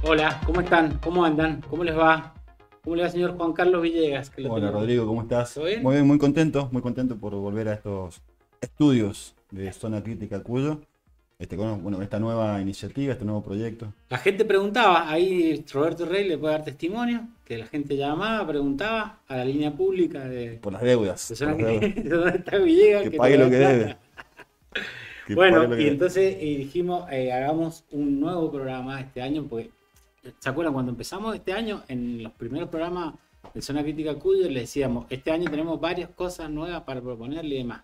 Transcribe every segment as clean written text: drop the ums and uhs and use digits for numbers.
Hola, ¿cómo están? ¿Cómo andan? ¿Cómo les va? ¿Cómo le va, señor Juan Carlos Villegas? Que lo Hola tengo. Rodrigo, ¿cómo estás? ¿Todo bien? Muy bien, muy contento por volver a estos estudios de Zona Crítica Cuyo, con esta nueva iniciativa, este nuevo proyecto. La gente preguntaba, ahí Roberto Rey le puede dar testimonio, que la gente llamaba, preguntaba a la línea pública de Por las deudas, por Zona las deudas. de dónde está Villegas, Que que no pague le lo da que debe, plata. que pague Bueno, lo que y debe. entonces dijimos, hagamos un nuevo programa este año, porque ¿se acuerdan cuando empezamos este año? En los primeros programas de Zona Crítica Cuyo le decíamos, este año tenemos varias cosas nuevas para proponerle y demás.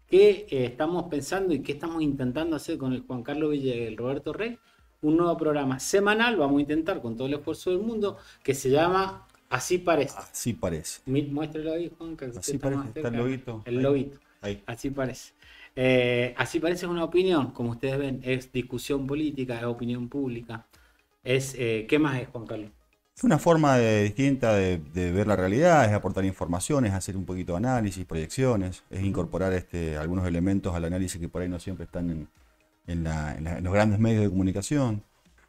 ¿Qué estamos pensando y qué estamos intentando hacer con el Juan Carlos Villegas y el Roberto Rey? Un nuevo programa semanal, vamos a intentar con todo el esfuerzo del mundo, que se llama Así Parece. Así parece. Muéstrelo ahí, Juan, que usted Así está parece, más está el cerca. loguito El ahí. lobito. Ahí. Así parece. Así parece una opinión, como ustedes ven, es discusión política, es opinión pública. ¿Qué más es, Juan Carlos? Es una forma distinta de ver la realidad, es aportar informaciones, hacer un poquito de análisis, proyecciones, es Ujú. incorporar algunos elementos al análisis que por ahí no siempre están en los grandes medios de comunicación.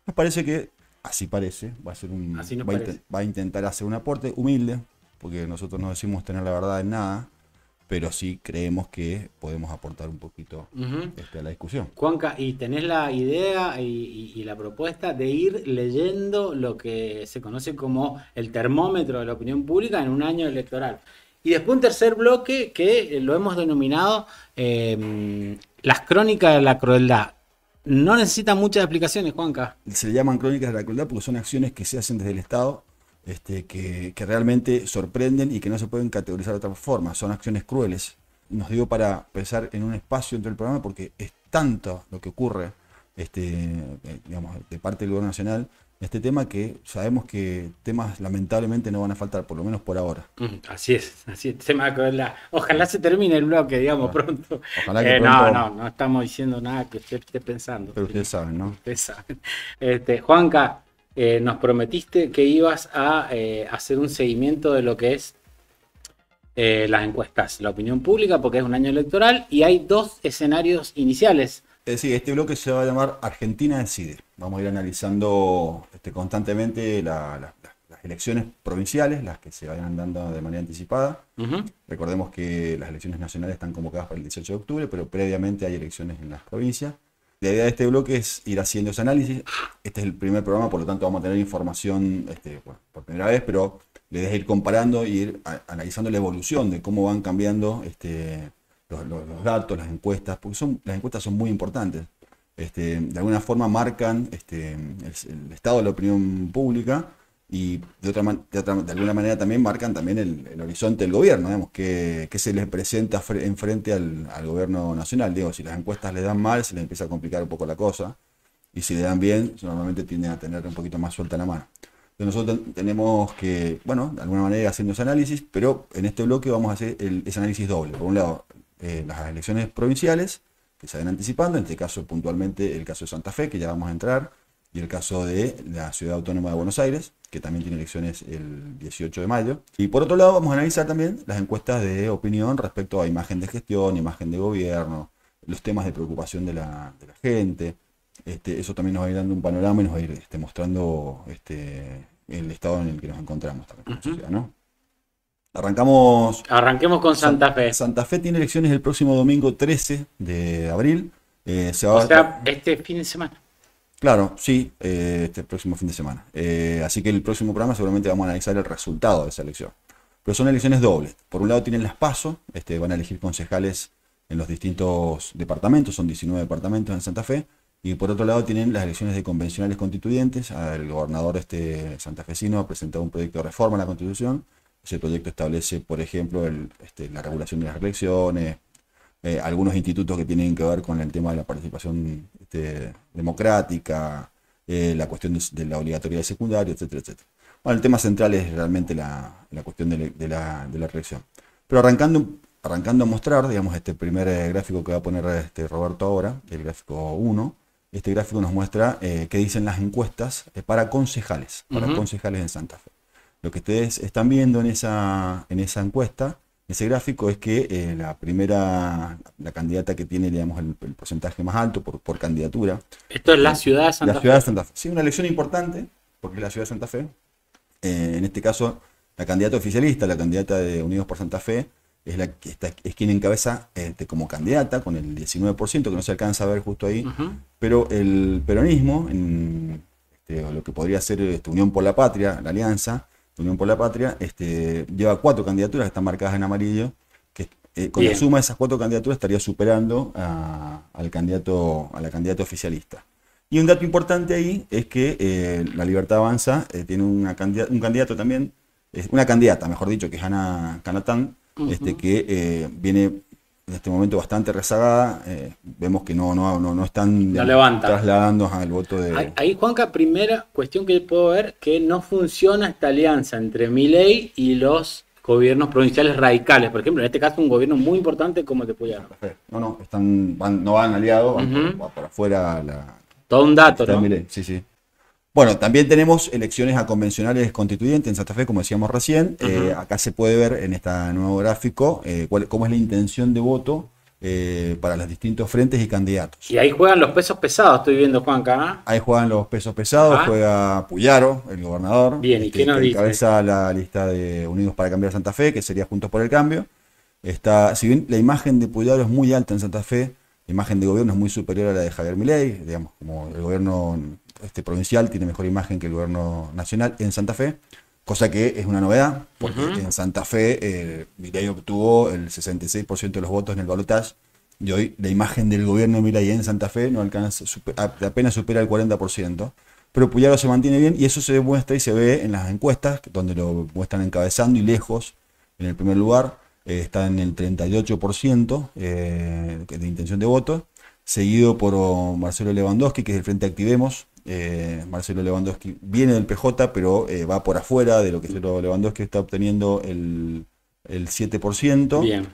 Me parece que, así parece, Así nos parece. va a intentar hacer un aporte humilde, porque nosotros no decimos tener la verdad en nada, pero sí creemos que podemos aportar un poquito Ujú. a la discusión. Juanca, y tenés la idea y la propuesta de ir leyendo lo que se conoce como el termómetro de la opinión pública en un año electoral. Y después un tercer bloque que lo hemos denominado las crónicas de la crueldad. No necesita muchas explicaciones, Juanca. Se le llaman crónicas de la crueldad porque son acciones que se hacen desde el Estado, que realmente sorprenden y que no se pueden categorizar de otra forma. Son acciones crueles. Nos dio para pensar en un espacio dentro del programa porque es tanto lo que ocurre, digamos, de parte del gobierno nacional, este tema, que sabemos que temas lamentablemente no van a faltar, por lo menos por ahora. Así es, tema de crueldad. Ojalá se termine el bloque, digamos, Ojalá, pronto. ojalá que No pronto, estamos diciendo nada que usted esté pensando. pero ustedes saben, ¿no? Ustedes saben. Juanca, nos prometiste que ibas a hacer un seguimiento de lo que es las encuestas, la opinión pública, porque es un año electoral y hay dos escenarios iniciales. Es decir, este bloque se va a llamar Argentina Decide. Vamos a ir analizando constantemente las elecciones provinciales, las que se vayan dando de manera anticipada. Ujú. Recordemos que las elecciones nacionales están convocadas para el 18 de octubre, pero previamente hay elecciones en las provincias. La idea de este bloque es ir haciendo ese análisis. Este es el primer programa, por lo tanto vamos a tener información bueno, por primera vez, pero la idea es ir comparando y ir analizando la evolución de cómo van cambiando los datos, las encuestas, porque las encuestas son muy importantes. De alguna forma marcan el estado de la opinión pública y de alguna manera también marcan también el horizonte del gobierno, digamos, que se les presenta enfrente al gobierno nacional. Digo, si las encuestas le dan mal, se les empieza a complicar un poco la cosa, y si le dan bien, normalmente tienden a tener un poquito más suelta la mano. Entonces nosotros tenemos que, bueno, de alguna manera haciendo ese análisis, pero en este bloque vamos a hacer ese análisis doble. Por un lado, las elecciones provinciales, que se van anticipando, en este caso puntualmente el caso de Santa Fe, que ya vamos a entrar, y el caso de la Ciudad Autónoma de Buenos Aires, que también tiene elecciones el 18 de mayo. Y por otro lado vamos a analizar también las encuestas de opinión respecto a imagen de gestión, imagen de gobierno, los temas de preocupación de la gente. Eso también nos va a ir dando un panorama y nos va a ir mostrando el estado en el que nos encontramos también como Ujú. sociedad, ¿no? Arrancamos. Arranquemos con Santa Fe. Santa Fe tiene elecciones el próximo domingo 13 de abril. O sea, este fin de semana. Claro, sí, este próximo fin de semana. Así que el próximo programa seguramente vamos a analizar el resultado de esa elección. Pero son elecciones dobles. Por un lado tienen las PASO, van a elegir concejales en los distintos departamentos, son 19 departamentos en Santa Fe. Y por otro lado tienen las elecciones de convencionales constituyentes. El gobernador santafesino ha presentado un proyecto de reforma a la Constitución. Ese proyecto establece, por ejemplo, la regulación de las elecciones, algunos institutos que tienen que ver con el tema de la participación democrática, la cuestión de la obligatoriedad de secundario, etcétera, etcétera. Bueno, el tema central es realmente la cuestión de la reelección. Pero arrancando arrancando a mostrar, digamos, este primer gráfico que va a poner Roberto ahora, el gráfico 1. Este gráfico nos muestra qué dicen las encuestas para concejales en Santa Fe. Lo que ustedes están viendo en esa encuesta, ese gráfico, es que la candidata que tiene, digamos, el porcentaje más alto por candidatura. Esto es la ciudad de Santa Fe. La ciudad de Santa Fe. Sí, una elección importante, porque es la ciudad de Santa Fe. En este caso, la candidata oficialista, la candidata de Unidos por Santa Fe, es quien encabeza como candidata con el 19%, que no se alcanza a ver justo ahí, pero el peronismo, lo que podría ser Unión por la Patria, la alianza, Unión por la Patria, lleva 4 candidaturas que están marcadas en amarillo, que con la suma de esas 4 candidaturas estaría superando a la candidata oficialista. Y un dato importante ahí es que la Libertad Avanza tiene un candidato también, una candidata, mejor dicho, que es Ana Canatán, que viene en este momento bastante rezagada. Vemos que no están trasladando al voto de... Ahí, Juanca, primera cuestión que puedo ver, que no funciona esta alianza entre Milei y los gobiernos provinciales radicales. Por ejemplo, en este caso un gobierno muy importante como el de Puyaro. No van aliados, van por afuera. Todo un dato, ¿no? Milei. Sí. Bueno, también tenemos elecciones a convencionales constituyentes en Santa Fe, como decíamos recién. Acá se puede ver en este nuevo gráfico cómo es la intención de voto para los distintos frentes y candidatos. Y ahí juegan los pesos pesados, estoy viendo, Juanca. Ahí juegan los pesos pesados, juega Puyaro, el gobernador. Bien, ¿y qué nos dice? Encabeza la lista de Unidos para Cambiar Santa Fe, que sería Juntos por el Cambio. Si bien la imagen de Puyaro es muy alta en Santa Fe, la imagen de gobierno es muy superior a la de Javier Milei, digamos, como el gobierno provincial tiene mejor imagen que el gobierno nacional en Santa Fe, cosa que es una novedad, porque en Santa Fe Milei obtuvo el 66% de los votos en el balotaje, y hoy la imagen del gobierno de Milei en Santa Fe no alcanza, apenas supera el 40%, pero Puyaro se mantiene bien, y eso se demuestra y se ve en las encuestas, donde lo muestran encabezando y lejos en el primer lugar. Está en el 38% de intención de voto, seguido por Marcelo Lewandowski, que es del Frente Activemos. Marcelo Lewandowski viene del PJ, pero va por afuera de lo que Lewandowski está obteniendo el 7%. Bien.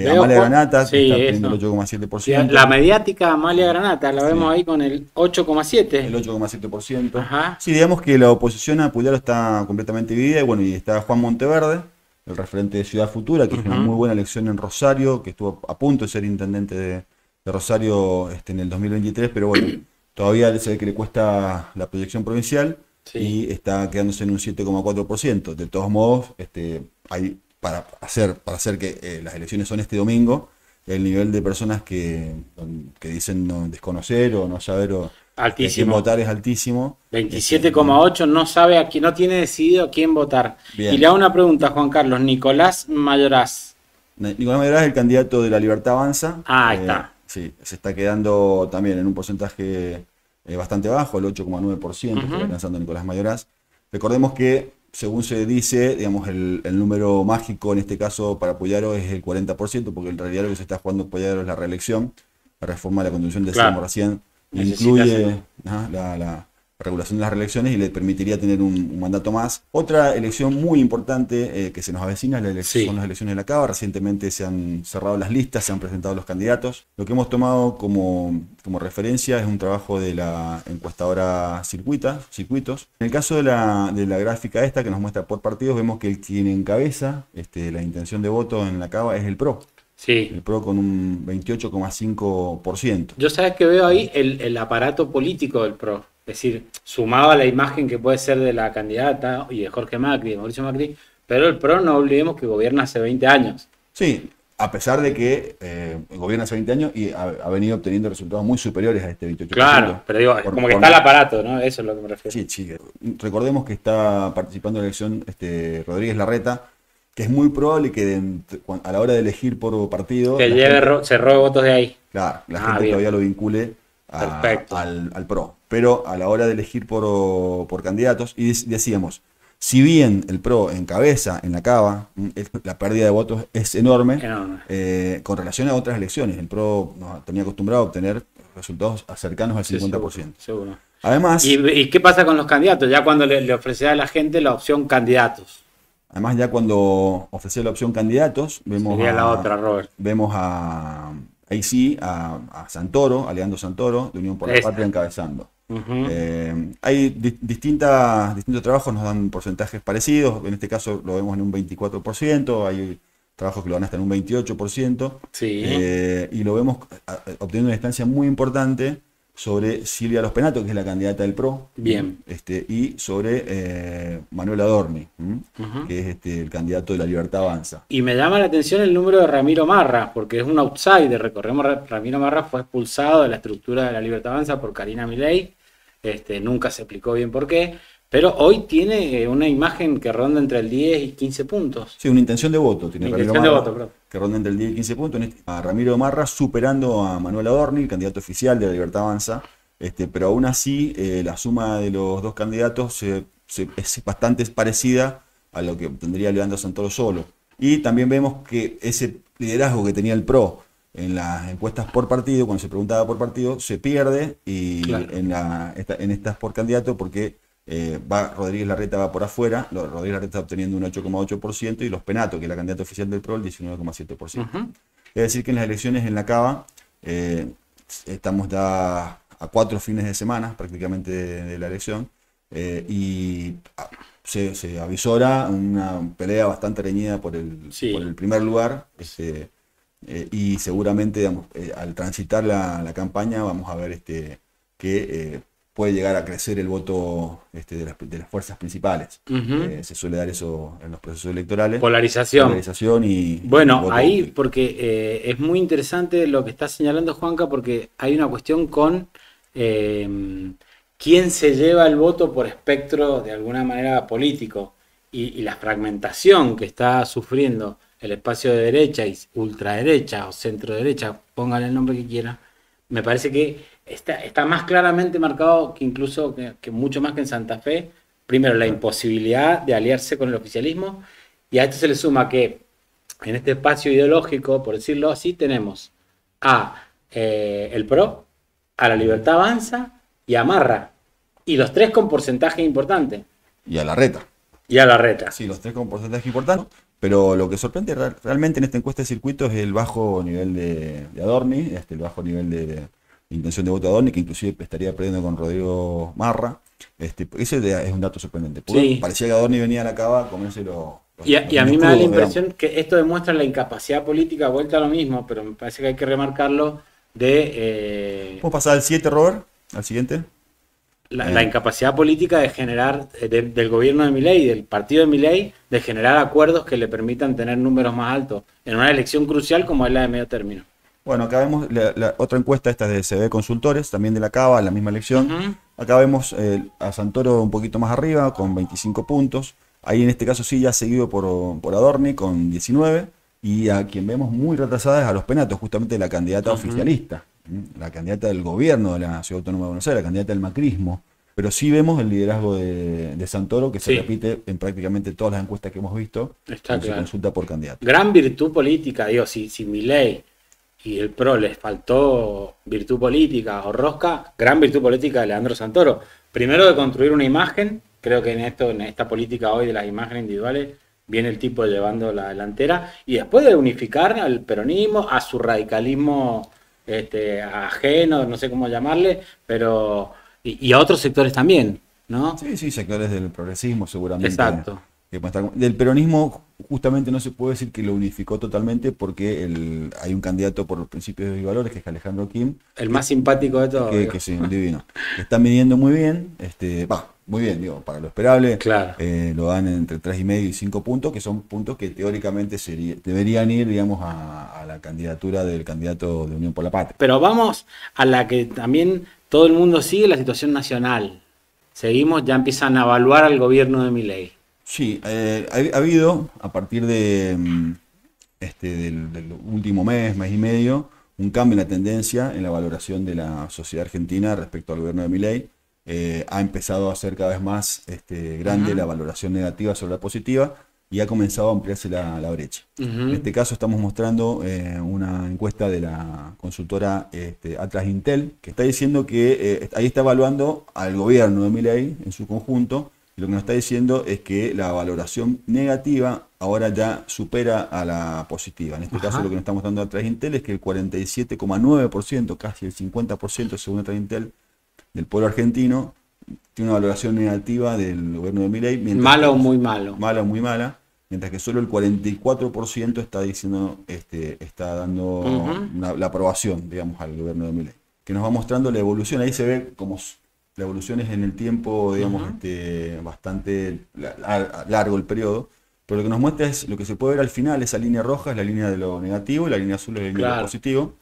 Amalia Granata, que está obteniendo el 8,7%. La mediática Amalia Granata, la vemos ahí con el 8,7%. El 8,7%. Sí, digamos que la oposición a Puyaro está completamente dividida, y está Juan Monteverde, el referente de Ciudad Futura, que es una muy buena elección en Rosario, que estuvo a punto de ser intendente de Rosario en el 2023, pero bueno, todavía se ve que le cuesta la proyección provincial y está quedándose en un 7,4%. De todos modos, para hacer que las elecciones son este domingo, el nivel de personas que dicen no desconocer o no saber quién votar es altísimo. 27,8 no sabe no tiene decidido a quién votar. Bien. Y le hago una pregunta, Juan Carlos. Nicolás Mayoraz. Nicolás Mayoraz es el candidato de la Libertad Avanza. Ahí está. Sí, se está quedando también en un porcentaje bastante bajo, el 8,9% está alcanzando Nicolás Mayoraz. Recordemos que, según se dice, digamos, el número mágico en este caso para Puyaro es el 40%, porque en realidad lo que se está jugando Puyaro es la reelección, la reforma de la Constitución de recién incluye la regulación de las reelecciones y le permitiría tener un mandato más. Otra elección muy importante que se nos avecina son las elecciones de la Cava. Recientemente se han cerrado las listas, se han presentado los candidatos. Lo que hemos tomado como referencia es un trabajo de la encuestadora Circuitos. En el caso de la gráfica esta que nos muestra por partidos, vemos que quien encabeza la intención de voto en la Cava es el PRO. Sí. El PRO con un 28,5%. Yo sabes que veo ahí el aparato político del PRO. Es decir, sumado a la imagen que puede ser de la candidata y de Jorge Macri, de Mauricio Macri, pero el PRO no olvidemos que gobierna hace 20 años. Sí, a pesar de que gobierna hace 20 años y ha venido obteniendo resultados muy superiores a este 28%. Claro, pero digo, como que está el aparato, ¿no? Eso es lo que me refiero. Sí. Recordemos que está participando en la elección Rodríguez Larreta, que es muy probable que a la hora de elegir por partido... se robe votos de ahí. Claro, la gente todavía lo vincule al PRO. Pero a la hora de elegir por candidatos, y decíamos, si bien el PRO encabeza en la Cava, la pérdida de votos es enorme. Con relación a otras elecciones. El PRO nos tenía acostumbrado a obtener resultados cercanos al 50%. Seguro. Además... ¿Y qué pasa con los candidatos? Ya cuando le ofrece a la gente la opción candidatos. Además, ya cuando ofrecía la opción candidatos, Sería la otra, Robert. vemos ahí sí, a Santoro, a Leandro Santoro, de Unión por la Patria, encabezando. Hay distintos trabajos, nos dan porcentajes parecidos. En este caso lo vemos en un 24%, hay trabajos que lo dan hasta en un 28%. Sí. Y lo vemos obteniendo una distancia muy importante sobre Silvia Los Penato, que es la candidata del PRO. Bien. Y sobre Manuel Adorni, que es el candidato de La Libertad Avanza. Y me llama la atención el número de Ramiro Marra, porque es un outsider. Recordemos, Ramiro Marra fue expulsado de la estructura de La Libertad Avanza por Karina Milei. Nunca se explicó bien por qué. Pero hoy tiene una imagen que ronda entre el 10 y 15 puntos. Sí, una intención de voto tiene Ramiro Marra, que ronda entre el 10 y 15 puntos. A Ramiro Marra superando a Manuel Adorni, el candidato oficial de La Libertad Avanza. Pero aún así, la suma de los dos candidatos es bastante parecida a lo que obtendría Leandro Santoro solo. Y también vemos que ese liderazgo que tenía el PRO en las encuestas por partido, cuando se preguntaba por partido, se pierde y claro, en estas por candidato, porque Rodríguez Larreta va por afuera. Rodríguez Larreta está obteniendo un 8,8% y Los Penato, que es la candidata oficial del PRO, el 19,7%. Es decir, que en las elecciones en la Cava estamos ya a 4 fines de semana prácticamente de la elección, y se avisora una pelea bastante reñida por el primer lugar. Y seguramente, digamos, al transitar la campaña vamos a ver que puede llegar a crecer el voto de las fuerzas principales. Se suele dar eso en los procesos electorales. Polarización y... Bueno, ahí útil. Porque es muy interesante lo que está señalando Juanca, porque hay una cuestión con quién se lleva el voto por espectro de alguna manera político, y la fragmentación que está sufriendo el espacio de derecha y ultraderecha o centro derecha, pónganle el nombre que quieran, me parece que está más claramente marcado que incluso que mucho más que en Santa Fe. Primero, la imposibilidad de aliarse con el oficialismo, y a esto se le suma que en este espacio ideológico, por decirlo así, tenemos a el PRO, a La Libertad Avanza y a Marra, y los tres con porcentaje importante. Y a Larreta. Sí, los tres con porcentaje importante. Pero lo que sorprende realmente en esta encuesta de circuito es el bajo nivel de Adorni, el bajo nivel de intención de voto de Adorni, que inclusive estaría perdiendo con Rodrigo Marra. Ese es un dato sorprendente. Sí. Parecía que Adorni venía a la Cava a comerse y a mí me da la impresión que esto demuestra la incapacidad política, vuelta a lo mismo, pero me parece que hay que remarcarlo, ¿Puedo pasar al 7, Robert? ¿Al siguiente? La incapacidad política de generar, del gobierno de Milei, del partido de Milei, de generar acuerdos que le permitan tener números más altos en una elección crucial como es la de medio término. Bueno, acá vemos la otra encuesta, esta es de CB Consultores, también de la Cava, la misma elección. Acá vemos a Santoro un poquito más arriba, con 25 puntos. Ahí en este caso sí ya seguido por Adorni, con 19. Y a quien vemos muy retrasada es a Los Penatos, justamente la candidata oficialista. La candidata del gobierno de la Ciudad Autónoma de Buenos Aires, la candidata del macrismo. Pero sí vemos el liderazgo de Santoro, que se repite en prácticamente todas las encuestas que hemos visto. Está claro. Se consulta por candidato. Gran virtud política, digo, si Milei y el PRO les faltó virtud política o rosca, gran virtud política de Leandro Santoro. Primero, de construir una imagen. Creo que en esta política hoy de las imágenes individuales viene el tipo llevando la delantera, y después de unificar al peronismo, a su radicalismo ajeno, no sé cómo llamarle, pero y a otros sectores también, ¿no? Sí, sectores del progresismo seguramente. Exacto. Del peronismo justamente no se puede decir que lo unificó totalmente, porque hay un candidato por principios y valores, que es Alejandro Kim. El más simpático de todos. Que sí, divino. Está midiendo muy bien, muy bien, digo, para lo esperable. Claro. Lo dan entre 3,5 y 5 puntos, que son puntos que teóricamente deberían ir, digamos, a la candidatura del candidato de Unión por la Patria. Pero vamos a la que también todo el mundo sigue, la situación nacional. Seguimos, ya empiezan a evaluar al gobierno de Milei. Sí, ha habido, a partir del último mes y medio, un cambio en la tendencia en la valoración de la sociedad argentina respecto al gobierno de Milei. Ha empezado a ser cada vez más grande la valoración negativa sobre la positiva, y ha comenzado a ampliarse la brecha. En este caso estamos mostrando una encuesta de la consultora Atlas Intel, que está diciendo que ahí está evaluando al gobierno de Milei en su conjunto, Y lo que nos está diciendo es que la valoración negativa ahora ya supera a la positiva. En este caso lo que nos está mostrando a través de Intel es que el 47,9%, casi el 50% según a través de Intel, del pueblo argentino, tiene una valoración negativa del gobierno de Milei. Malo o muy malo. Mala o muy mala. Mientras que solo el 44% está diciendo, está dando la aprobación, digamos, al gobierno de Milei. Que nos va mostrando la evolución. Ahí se ve como la evolución es en el tiempo, digamos, bastante largo el periodo. Pero lo que nos muestra es lo que se puede ver al final, esa línea roja es la línea de lo negativo y la línea azul es la línea de lo positivo.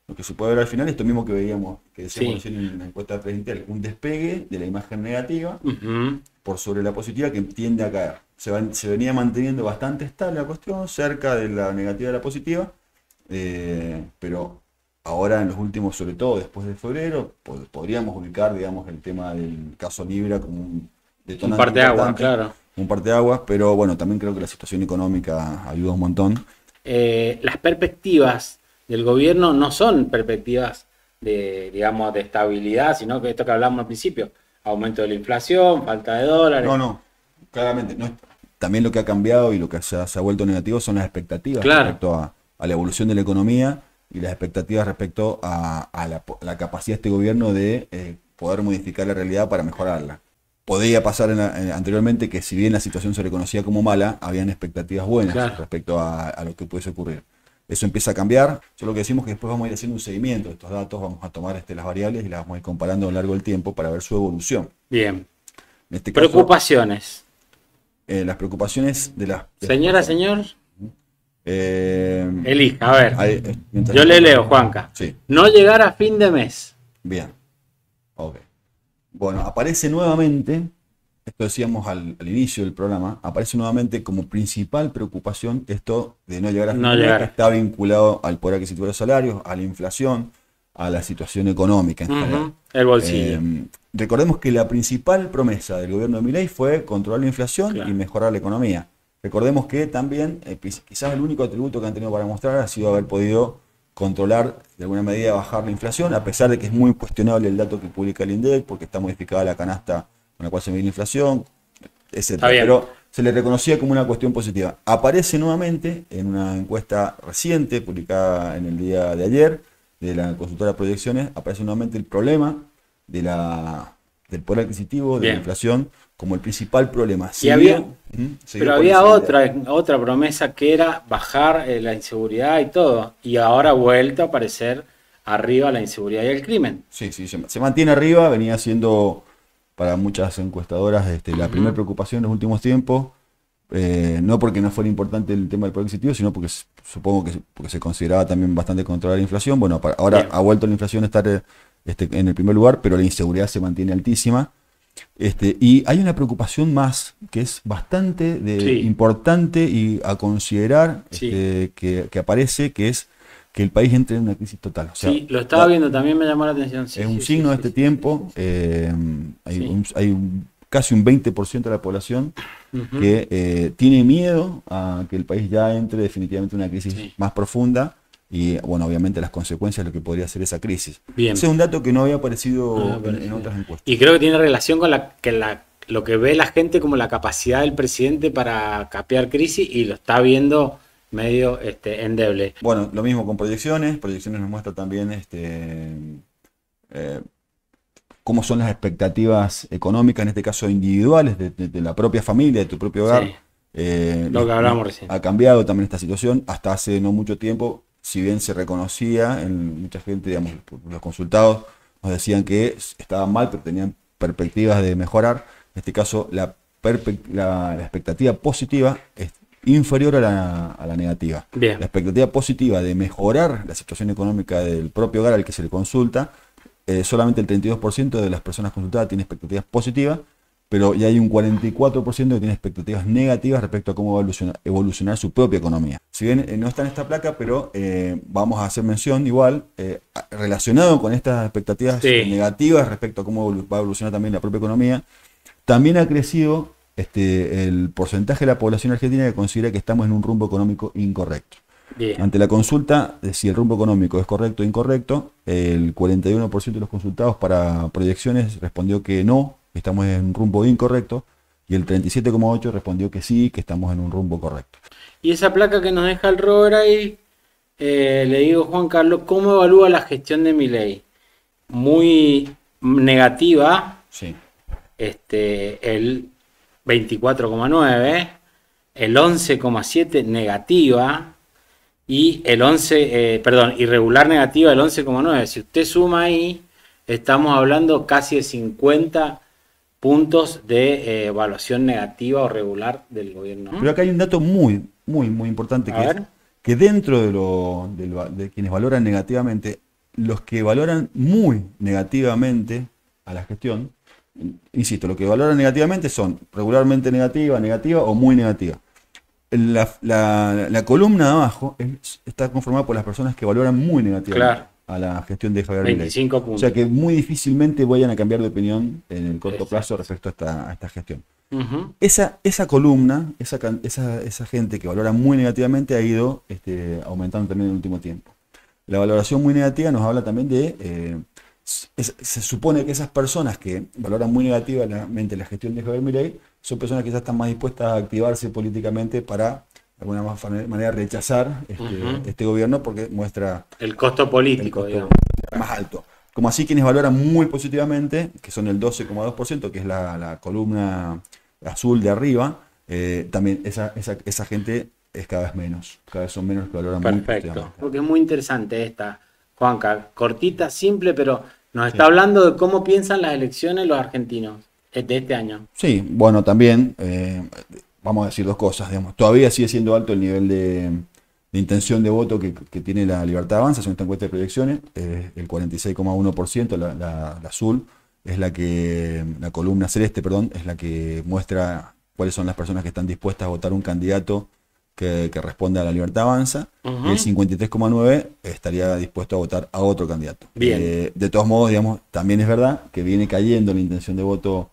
Lo que se puede ver al final es esto mismo que veíamos, que decíamos en la encuesta de Intel, un despegue de la imagen negativa por sobre la positiva que tiende a caer. Se venía manteniendo bastante estable la cuestión, cerca de la negativa de la positiva, pero ahora en los últimos, sobre todo después de febrero, podríamos ubicar, digamos, el tema del caso Libra como un detonante. Un parteaguas, claro. Un parteaguas, pero bueno, también creo que la situación económica ayuda un montón. Las perspectivas del gobierno no son perspectivas de, digamos, de estabilidad, sino que esto que hablamos al principio, aumento de la inflación, falta de dólares. No, claramente. No es, también lo que ha cambiado y lo que se ha vuelto negativo son las expectativas respecto a la evolución de la economía y las expectativas respecto a la capacidad de este gobierno de poder modificar la realidad para mejorarla. Podía pasar anteriormente que si bien la situación se reconocía como mala, habían expectativas buenas respecto a lo que pudiese ocurrir. Eso empieza a cambiar. Yo lo que decimos es que después vamos a ir haciendo un seguimiento de estos datos, vamos a tomar las variables y las vamos a ir comparando a lo largo del tiempo para ver su evolución. Bien. En este caso, preocupaciones. Las preocupaciones de las... Señora, señor. Elija, a ver. Yo le leo, Juanca. Sí. No llegar a fin de mes. Bien. Ok. Bueno, aparece nuevamente, esto decíamos al inicio del programa, aparece nuevamente como principal preocupación esto de no llegar a fin de mes, que está vinculado al poder adquisitivo de los salarios, a la inflación, a la situación económica en general. El bolsillo. Recordemos que la principal promesa del gobierno de Milei fue controlar la inflación y mejorar la economía. Recordemos que también, quizás el único atributo que han tenido para mostrar ha sido haber podido controlar, de alguna medida, bajar la inflación, a pesar de que es muy cuestionable el dato que publica el INDEC, porque está modificada la canasta con la cual se mide la inflación, etc. Pero se le reconocía como una cuestión positiva. Aparece nuevamente en una encuesta reciente, publicada en el día de ayer, de la consultora Proyecciones, aparece nuevamente el problema del poder adquisitivo, de la inflación, como el principal problema. Pero había otra promesa que era bajar la inseguridad y todo, y ahora ha vuelto a aparecer arriba la inseguridad y el crimen. Sí, se mantiene arriba, venía siendo para muchas encuestadoras la primera preocupación en los últimos tiempos, no porque no fuera importante el tema del poder adquisitivo, sino porque supongo que porque se consideraba también bastante controlar la inflación. Bueno, ahora ha vuelto la inflación a estar en el primer lugar, pero la inseguridad se mantiene altísima. Y hay una preocupación más que es bastante importante y a considerar que aparece, que es que el país entre en una crisis total. O sea, sí, lo estaba viendo, también me llamó la atención. Es un signo de este tiempo. Hay casi un 20% de la población que tiene miedo a que el país ya entre definitivamente en una crisis más profunda. Y bueno, obviamente las consecuencias de lo que podría ser esa crisis. Bien. Ese es un dato que no había aparecido en otras encuestas. Y creo que tiene relación con lo que ve la gente como la capacidad del presidente para capear crisis, y lo está viendo medio endeble. Bueno, lo mismo con proyecciones. Proyecciones nos muestra también cómo son las expectativas económicas, en este caso individuales, de la propia familia, de tu propio hogar. Lo que hablamos recién. Ha cambiado también esta situación. Hasta hace no mucho tiempo, si bien se reconocía, mucha gente, digamos, los consultados nos decían que estaban mal, pero tenían perspectivas de mejorar. En este caso, la expectativa positiva es inferior a la negativa. Bien. La expectativa positiva de mejorar la situación económica del propio hogar al que se le consulta, solamente el 32% de las personas consultadas tiene expectativas positivas, pero ya hay un 44% que tiene expectativas negativas respecto a cómo va a evolucionar su propia economía. Si bien no está en esta placa, pero vamos a hacer mención igual, relacionado con estas expectativas negativas respecto a cómo va a evolucionar también la propia economía, también ha crecido el porcentaje de la población argentina que considera que estamos en un rumbo económico incorrecto. Bien. Ante la consulta de si el rumbo económico es correcto o incorrecto, el 41% de los consultados para proyecciones respondió que no, estamos en un rumbo incorrecto, y el 37,8% respondió que sí, que estamos en un rumbo correcto. Y esa placa que nos deja el Robert ahí, le digo, Juan Carlos, ¿cómo evalúa la gestión de Milei? Muy negativa, Sí. El 24,9%, el 11,7% negativa y el 11, irregular negativa el 11,9%. Si usted suma ahí, estamos hablando casi de 50 puntos de evaluación negativa o regular del gobierno. Pero acá hay un dato muy importante, que es que dentro de quienes valoran negativamente, los que valoran muy negativamente a la gestión, insisto, los que valoran negativamente son regularmente negativa o muy negativa. La columna de abajo está conformada por las personas que valoran muy negativamente a la gestión de Javier Milei. 25 puntos. O sea que muy difícilmente vayan a cambiar de opinión en el corto plazo respecto a esta gestión. Esa columna, esa gente que valora muy negativamente ha ido aumentando también en el último tiempo. La valoración muy negativa nos habla también de... se supone que esas personas que valoran muy negativamente la gestión de Javier Milei son personas que ya están más dispuestas a activarse políticamente para, de alguna manera, rechazar este gobierno porque muestra... el costo político, digamos, más alto. Como así quienes valoran muy positivamente, que son el 12,2%, que es la columna azul de arriba, también esa gente es cada vez menos. Cada vez son menos los que valoran muy positivamente. Perfecto, porque es muy interesante esta, Juanca. Cortita, simple, pero nos está hablando de cómo piensan las elecciones los argentinos de este año. Sí, bueno, también vamos a decir dos cosas. Digamos. Todavía sigue siendo alto el nivel de intención de voto que tiene la Libertad Avanza, según esta encuesta de proyecciones. El 46,1%, la azul, es la columna celeste, perdón, es la que muestra cuáles son las personas que están dispuestas a votar un candidato que responda a la Libertad Avanza, y el 53,9% estaría dispuesto a votar a otro candidato. Bien. De todos modos, digamos, también es verdad que viene cayendo la intención de voto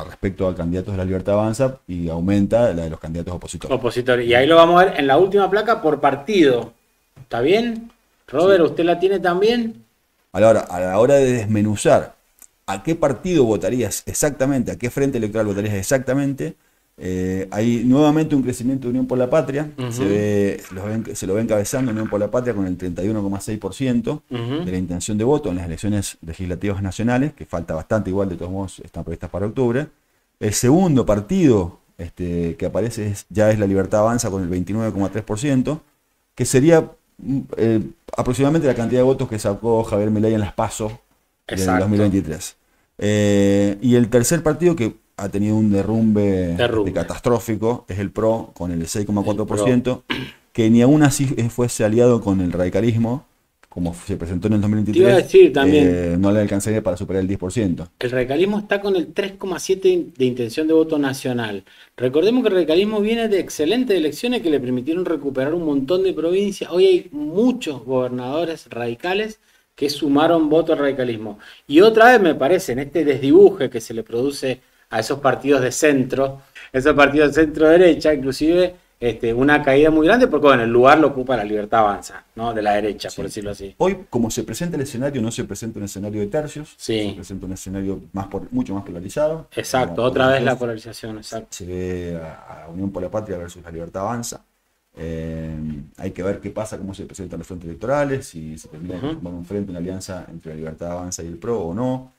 respecto a candidatos de la Libertad Avanza y aumenta la de los candidatos opositores. Y ahí lo vamos a ver en la última placa por partido. ¿Está bien? Robert, ¿usted la tiene también? A la hora de desmenuzar a qué partido votarías exactamente, a qué frente electoral votarías exactamente, hay nuevamente un crecimiento de Unión por la Patria. Se lo ve encabezando Unión por la Patria con el 31,6% de la intención de voto en las elecciones legislativas nacionales, que falta bastante, igual de todos modos están previstas para octubre. El segundo partido que aparece ya es la Libertad Avanza con el 29,3%, que sería aproximadamente la cantidad de votos que sacó Javier Milei en las PASO del 2023. Y el tercer partido que ha tenido un derrumbe. Catastrófico es el PRO con el 6,4%, que ni aún así fuese aliado con el radicalismo, como se presentó en el 2023. Te iba a decir también, no le alcanzaría para superar el 10%. El radicalismo está con el 3,7% de intención de voto nacional. Recordemos que el radicalismo viene de excelentes elecciones que le permitieron recuperar un montón de provincias. Hoy hay muchos gobernadores radicales que sumaron voto al radicalismo. Y otra vez me parece, en este desdibuje que se le produce a esos partidos de centro, esos partidos de centro-derecha, inclusive una caída muy grande, porque bueno, el lugar lo ocupa la Libertad Avanza, ¿no? De la derecha, por decirlo así. Hoy, como se presenta el escenario, no se presenta un escenario de tercios, se presenta un escenario mucho más polarizado. Exacto, otra vez la polarización, exacto. Se ve a Unión por la Patria versus la Libertad Avanza. Hay que ver qué pasa, cómo se presentan los frentes electorales, si se termina formando un frente, una alianza entre la Libertad Avanza y el PRO o no.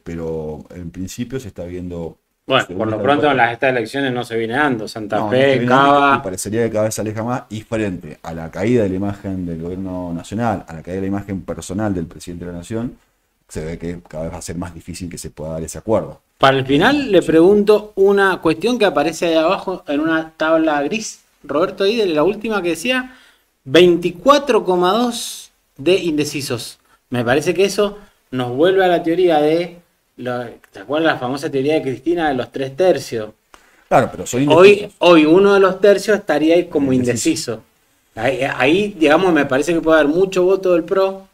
Pero en principio se está viendo... Bueno, por lo pronto estas elecciones no se viene dando. Santa Fe, Cava... Y parecería que cada vez se aleja más, y frente a la caída de la imagen del gobierno nacional, a la caída de la imagen personal del presidente de la nación, se ve que cada vez va a ser más difícil que se pueda dar ese acuerdo. Para el final le pregunto una cuestión que aparece ahí abajo en una tabla gris, Roberto, ahí de la última que decía 24,2 de indecisos. Me parece que eso nos vuelve a la teoría de... ¿Te acuerdas la famosa teoría de Cristina de los 3 tercios? Claro, pero soy indeciso. Hoy uno de los tercios estaría ahí como indeciso. Ahí, digamos, me parece que puede haber mucho voto del PRO,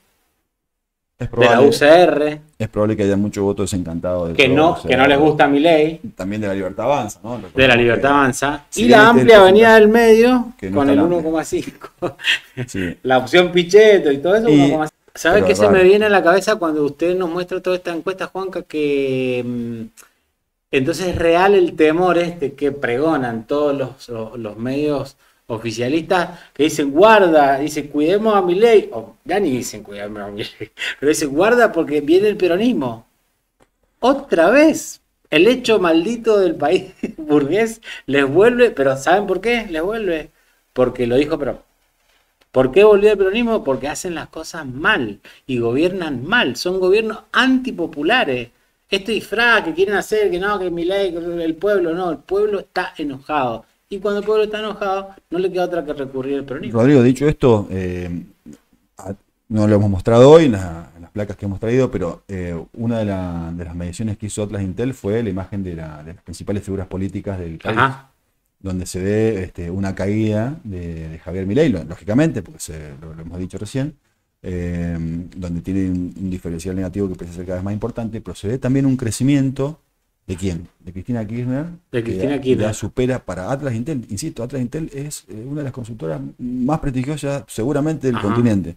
de la UCR. Es probable que haya mucho voto desencantado del que PRO, que no les gusta Milei. También de la Libertad Avanza, ¿no? De la Libertad Avanza. Y la amplia avenida del medio, con el 1,5. Sí. La opción Pichetto y todo eso, 1,5. ¿Sabes qué se me viene a la cabeza cuando usted nos muestra toda esta encuesta, Juanca? Que Entonces es real el temor este que pregonan todos los medios oficialistas que dicen guarda, dicen cuidemos a Milei, o ya ni dicen cuidemos a Milei, pero dicen guarda porque viene el peronismo. Otra vez, el hecho maldito del país burgués les vuelve, pero ¿saben por qué les vuelve? Porque lo dijo Perón. ¿Por qué volvió el peronismo? Porque hacen las cosas mal y gobiernan mal, son gobiernos antipopulares. Este disfraz que quieren hacer, que no, que Milei, que el pueblo, no, el pueblo está enojado. Y cuando el pueblo está enojado, no le queda otra que recurrir al peronismo. Rodrigo, dicho esto, no lo hemos mostrado hoy en las placas que hemos traído, pero una de las mediciones que hizo Atlas Intel fue la imagen de las principales figuras políticas del país. Ajá. Donde se ve una caída de Javier Milei, lógicamente, porque lo hemos dicho recién, donde tiene un diferencial negativo que parece ser cada vez más importante, pero se ve también un crecimiento. ¿De quién? De Cristina Kirchner. De Cristina Kirchner. Ya supera para Atlas Intel. Insisto, Atlas Intel es una de las consultoras más prestigiosas seguramente del continente.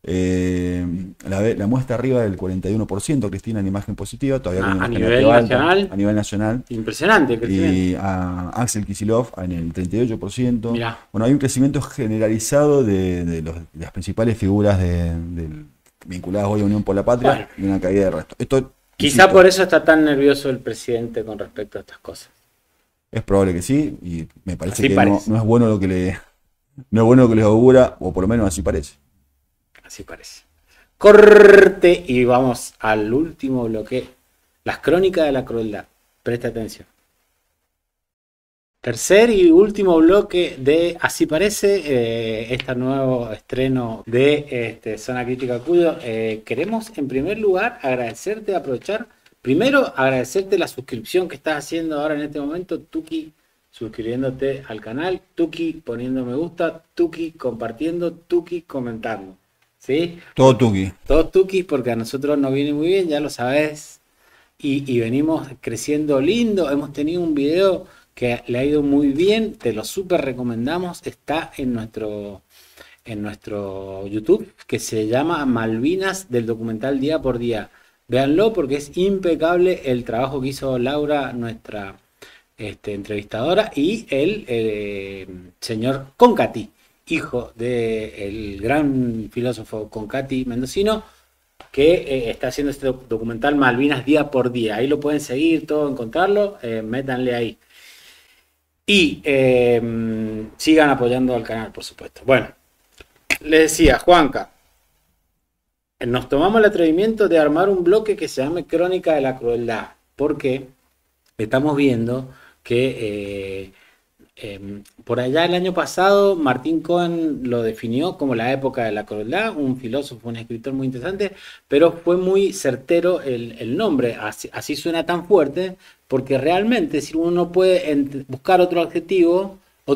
La muestra arriba del 41%, Cristina en imagen positiva, todavía con a nivel nacional. A nivel nacional. Impresionante el crecimiento. Y a Axel Kicillof en el 38%. Mirá. Bueno, hay un crecimiento generalizado de las principales figuras vinculadas hoy a Unión por la Patria, bueno, y una caída del resto. Quizá por eso está tan nervioso el presidente con respecto a estas cosas. Es probable que sí, y me parece que no es bueno lo que les augura, o por lo menos así parece. Así parece. Corte y vamos al último bloque. Las crónicas de la crueldad. Presta atención. Tercer y último bloque de Así parece, este nuevo estreno de Zona Crítica Cuyo. Queremos en primer lugar agradecerte, aprovechar. Primero agradecerte la suscripción que estás haciendo ahora en este momento. Tuki suscribiéndote al canal. Tuki poniendo me gusta. Tuki compartiendo. Tuki comentando. ¿Sí? Todo tuki. Todo tuki porque a nosotros nos viene muy bien, ya lo sabes. Y venimos creciendo lindo. Hemos tenido un video que le ha ido muy bien. Te lo súper recomendamos. Está en nuestro YouTube, que se llama Malvinas, del documental Día por Día. Véanlo porque es impecable el trabajo que hizo Laura, nuestra entrevistadora, y el señor Concati, hijo del gran filósofo Concati mendocino, que está haciendo este documental Malvinas Día por Día. Ahí lo pueden seguir, todo, encontrarlo, métanle ahí. Y sigan apoyando al canal, por supuesto. Bueno, les decía, Juanca, nos tomamos el atrevimiento de armar un bloque que se llame Crónica de la Crueldad, porque estamos viendo que por allá el año pasado Martín Cohen lo definió como la época de la crueldad, un filósofo, un escritor muy interesante, pero fue muy certero el nombre, así suena tan fuerte, porque realmente si uno no puede buscar otro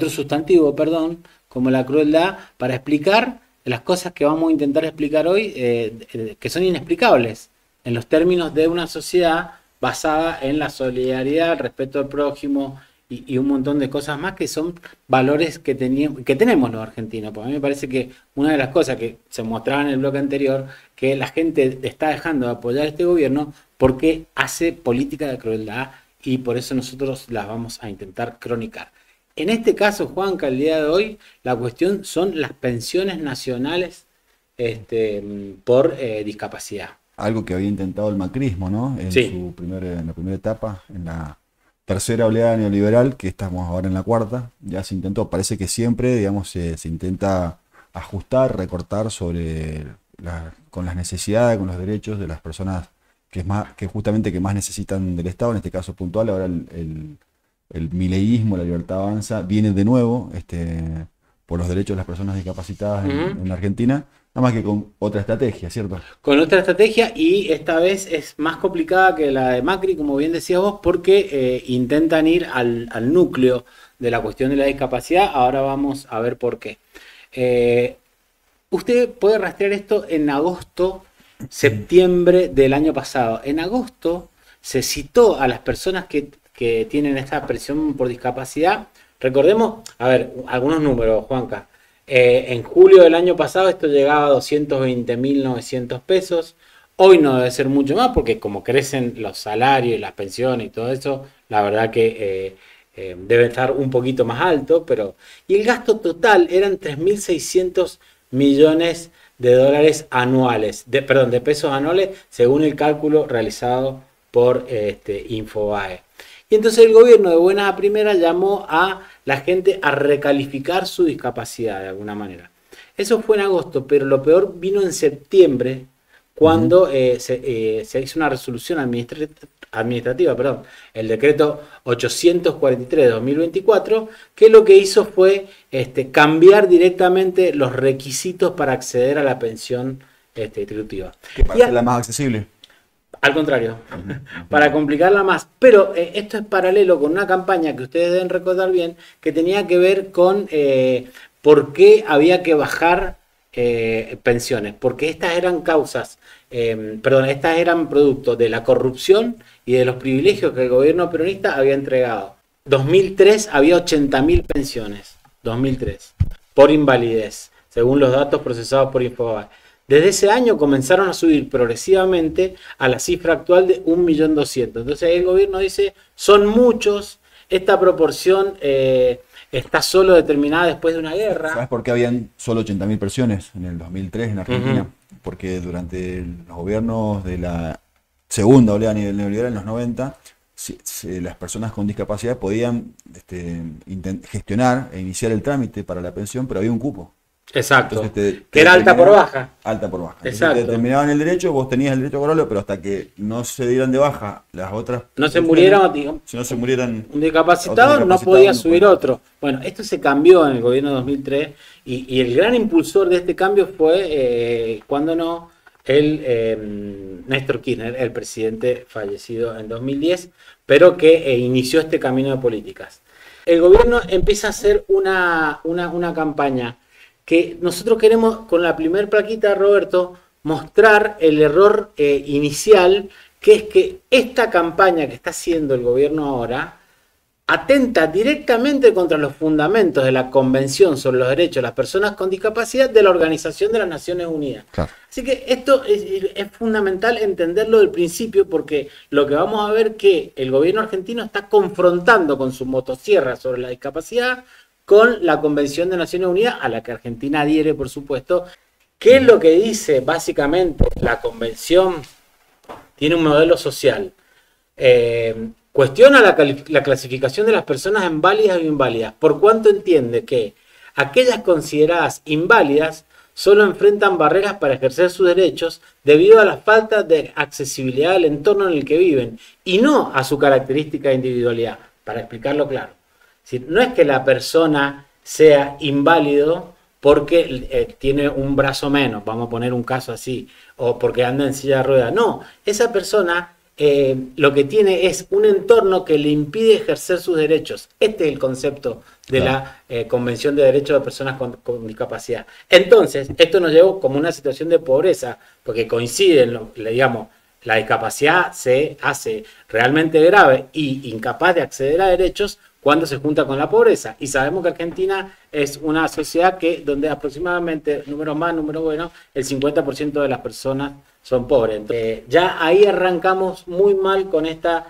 sustantivo, como la crueldad, para explicar las cosas que vamos a intentar explicar hoy, que son inexplicables en los términos de una sociedad basada en la solidaridad, el respeto al prójimo y un montón de cosas más, que son valores que tenemos los argentinos. Porque a mí me parece que una de las cosas que se mostraba en el bloque anterior, que la gente está dejando de apoyar a este gobierno porque hace política de crueldad, y por eso nosotros las vamos a intentar cronicar. En este caso, Juanca, el día de hoy, la cuestión son las pensiones nacionales por discapacidad. Algo que había intentado el macrismo, ¿no? En la primera etapa, en la tercera oleada neoliberal, que estamos ahora en la cuarta, ya se intentó. Parece que siempre, digamos, se intenta ajustar, recortar con las necesidades, con los derechos de las personas que justamente más necesitan del Estado. En este caso puntual, ahora el mileísmo, la Libertad Avanza, viene de nuevo por los derechos de las personas discapacitadas en Argentina, nada más que con otra estrategia, ¿cierto? Con otra estrategia, y esta vez es más complicada que la de Macri, como bien decías vos, porque intentan ir al núcleo de la cuestión de la discapacidad. Ahora vamos a ver por qué. Usted puede rastrear esto en agosto, septiembre del año pasado. En agosto se citó a las personas que tienen esta presión por discapacidad. Recordemos, a ver, algunos números, Juanca. En julio del año pasado esto llegaba a 220.900 pesos. Hoy no debe ser mucho más porque como crecen los salarios y las pensiones y todo eso, la verdad que debe estar un poquito más alto, pero... Y el gasto total eran 3.600 millones de dólares anuales, perdón, de pesos anuales, según el cálculo realizado por Infobae. Y entonces el gobierno de buena a primera llamó a la gente a recalificar su discapacidad de alguna manera. Eso fue en agosto, pero lo peor vino en septiembre, cuando se hizo una resolución administrativa, perdón, el decreto 843 de 2024, que lo que hizo fue cambiar directamente los requisitos para acceder a la pensión distributiva. Que para hacerla más accesible. Al contrario, para complicarla más. Pero esto es paralelo con una campaña que ustedes deben recordar bien, que tenía que ver con por qué había que bajar pensiones. Porque estas eran causas, estas eran producto de la corrupción y de los privilegios que el gobierno peronista había entregado. 2003 había 80.000 pensiones, 2003, por invalidez, según los datos procesados por Infobae. Desde ese año comenzaron a subir progresivamente a la cifra actual de 1.200.000. Entonces el gobierno dice, son muchos, esta proporción está solo determinada después de una guerra. ¿Sabes por qué habían solo 80.000 pensiones en el 2003 en Argentina? Porque durante los gobiernos de la segunda oleada a nivel neoliberal en los 90, las personas con discapacidad podían gestionar e iniciar el trámite para la pensión, pero había un cupo. Exacto. Entonces que era alta por baja. Alta por baja. Exacto. Te determinaban el derecho, vos tenías el derecho a cobrarlo, pero hasta que no se dieran de baja las otras... No se murieran, digamos, si no se murieran... Un discapacitado no podía subir otro. Bueno, esto se cambió en el gobierno de 2003 y el gran impulsor de este cambio fue, cuando no, Néstor Kirchner, el presidente fallecido en 2010, pero que inició este camino de políticas. El gobierno empieza a hacer una campaña que nosotros queremos, con la primer plaquita, Roberto, mostrar el error inicial, que es que esta campaña que está haciendo el gobierno ahora atenta directamente contra los fundamentos de la Convención sobre los Derechos de las Personas con Discapacidad de la Organización de las Naciones Unidas. Claro. Así que esto es fundamental entenderlo del principio, porque lo que vamos a ver es que el gobierno argentino está confrontando con su motosierra sobre la discapacidad con la Convención de Naciones Unidas, a la que Argentina adhiere, por supuesto. ¿Qué es lo que dice básicamente la Convención? Tiene un modelo social. Cuestiona la clasificación de las personas en válidas o inválidas, por cuanto entiende que aquellas consideradas inválidas solo enfrentan barreras para ejercer sus derechos debido a la falta de accesibilidad al entorno en el que viven y no a su característica de individualidad. Para explicarlo claro. No es que la persona sea inválido porque tiene un brazo menos, vamos a poner un caso así, o porque anda en silla de ruedas. No, esa persona lo que tiene es un entorno que le impide ejercer sus derechos. Este es el concepto de la Convención de Derechos de Personas con Discapacidad. Entonces, esto nos llevó como una situación de pobreza, porque coinciden, digamos, la discapacidad se hace realmente grave y incapaz de acceder a derechos cuando se junta con la pobreza. Y sabemos que Argentina es una sociedad donde aproximadamente, números más, números buenos, el 50% de las personas son pobres. Entonces, ya ahí arrancamos muy mal con esta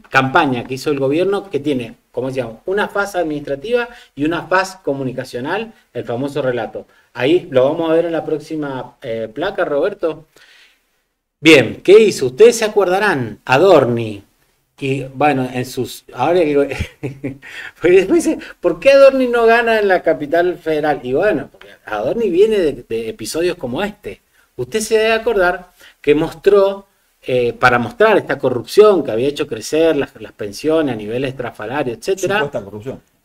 campaña que hizo el gobierno, que tiene, como decíamos, una fase administrativa y una fase comunicacional, el famoso relato. Ahí lo vamos a ver en la próxima placa, Roberto. Bien, ¿qué hizo? Ustedes se acordarán, Adorni. Y bueno, ahora digo, porque después dice, ¿por qué Adorni no gana en la capital federal? Y bueno, porque Adorni viene de episodios como este. Usted se debe acordar que mostró, para mostrar esta corrupción que había hecho crecer las pensiones a niveles estrafalarios, etcétera.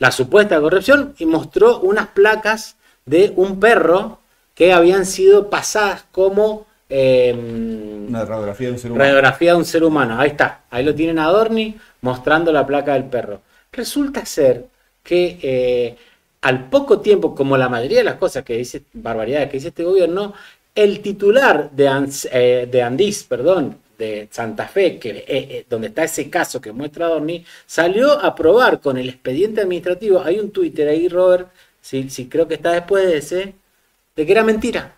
La supuesta corrupción, y mostró unas placas de un perro que habían sido pasadas como una radiografía de un ser humano. Radiografía de un ser humano. Ahí está. Ahí lo tienen Adorni mostrando la placa del perro. Resulta ser que al poco tiempo, como la mayoría de las cosas que dice, barbaridades que dice este gobierno, el titular de Andís, de Santa Fe, donde está ese caso que muestra Adorni, salió a probar con el expediente administrativo. Hay un Twitter ahí, Robert, si creo que está después de ese, de que era mentira.